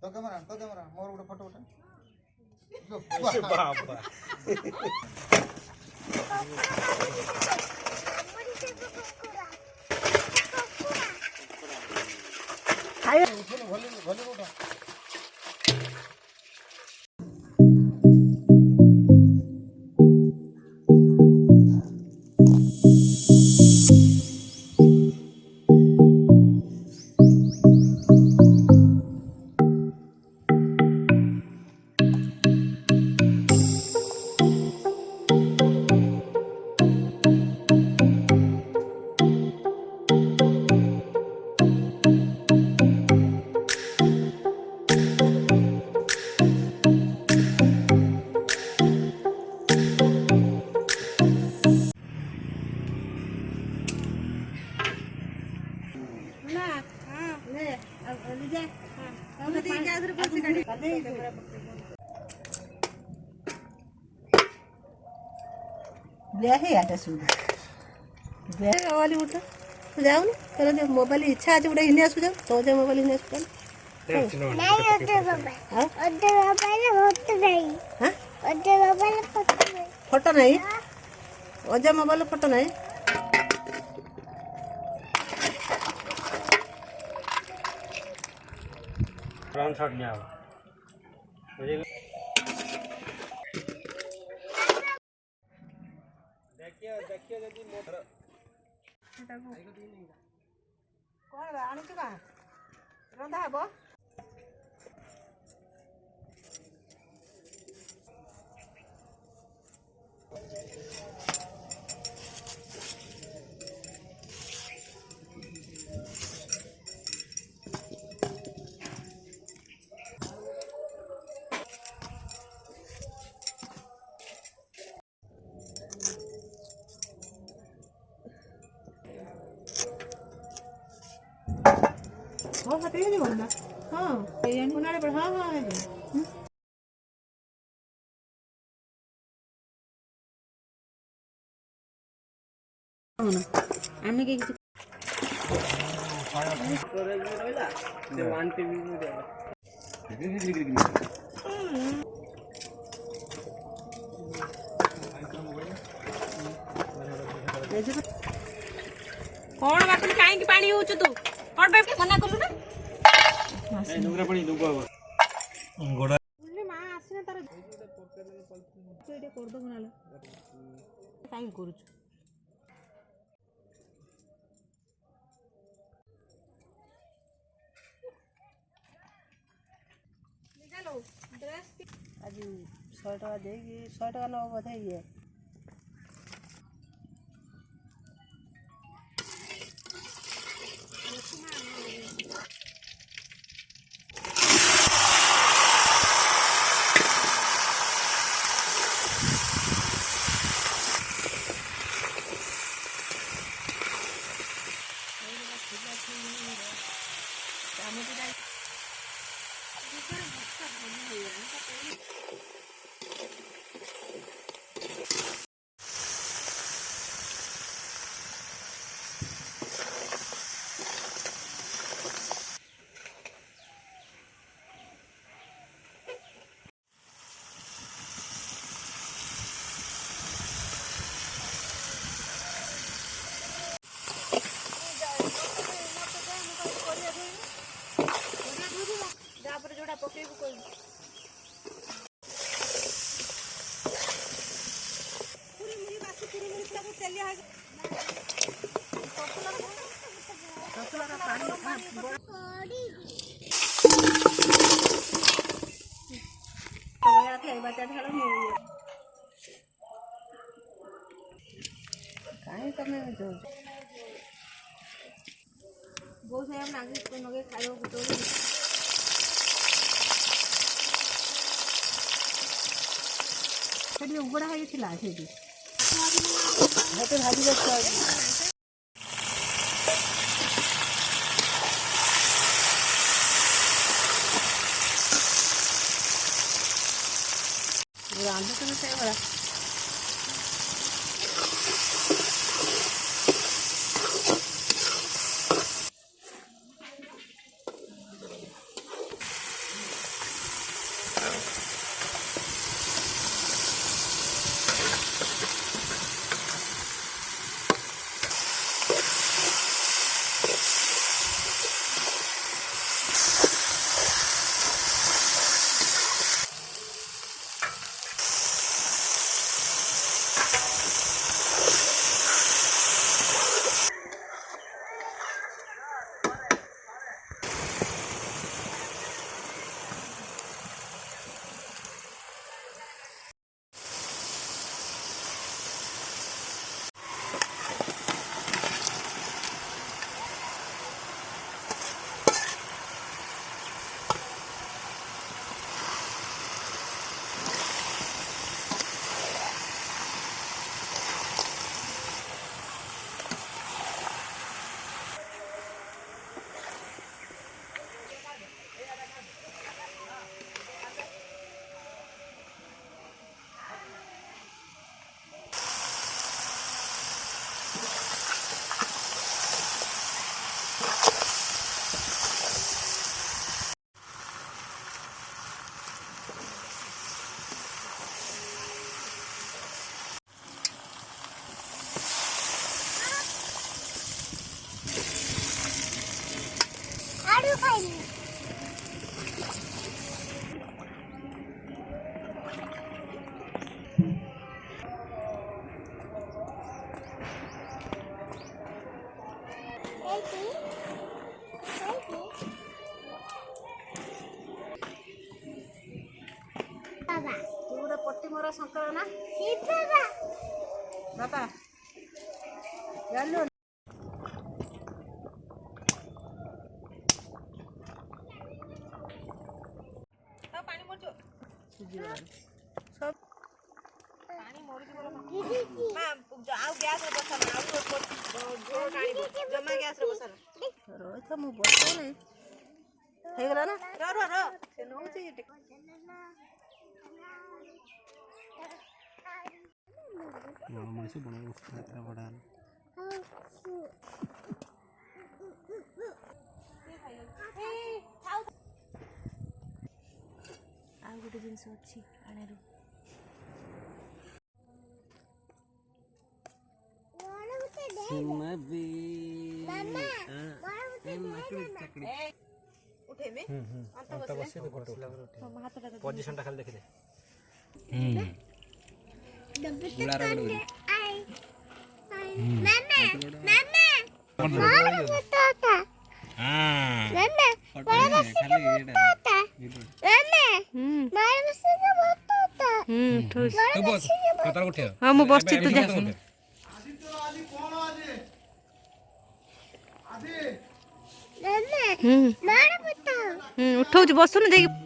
तो कैमरा मोर गोटे फोटो उठा बाबा भले उठा जाऊन तर मोबाईल इच्छा आहे कुठे हिने असू जाऊ तो मोबाईल हिने असू फोटो नाही अजा मोबाईल फोटो नाही फ्रंट शॉट में आओ देखिए यदि मोटर कौन आनी का रंधा हेब हाँ हाँ तेज बोलना हाँ उन्हाळे पण हाँ हाँ है आम्ही काही कौन बाकी काहे पानी होछ तू कौन पे मना करू ना ए नुगरा पानी दुगो गोड़ा बोले मां आसीना तार एटे कर दो बनाले काहे करू निकालो ड्रेस आज 100 টাকা देगी 100 টাকা लो बोधे ये काहे तमे जो बहुत है हम आगे को नगे खाइयो तो सेठी उगड़ा है थिला सेठी हाथे भाजी बच्चा रांधे तो नहीं बड़ा ତୁ ଗୋଟେ ପଟି ମରା ଶଙ୍କର ନା ବାପା ଜାଣିଲୁ ପାଣି ମରୁଛୁ ପାଣି ମରୁଛି ଆଉ ଗ୍ୟାସରେ ବସା ଜମା ଗ୍ୟାସରେ ବସା ରହିଥା ମୁଁ ବସଉନି ହେଇଗଲା ନା ସେ ନଉଛି ମଣିଷ ବଣ ବଡ଼ ଆଉ ଗୋଟେ ଜିନିଷ ଅଛି ଆଣିରୁ ପଜିସନଟା ଖାଲି ଦେଖିଦେ ହଁ ମୁଁ ବସିଛି ତୁ ଯା ଉଠଉଛି ବସୁନୁ ଯାଇକି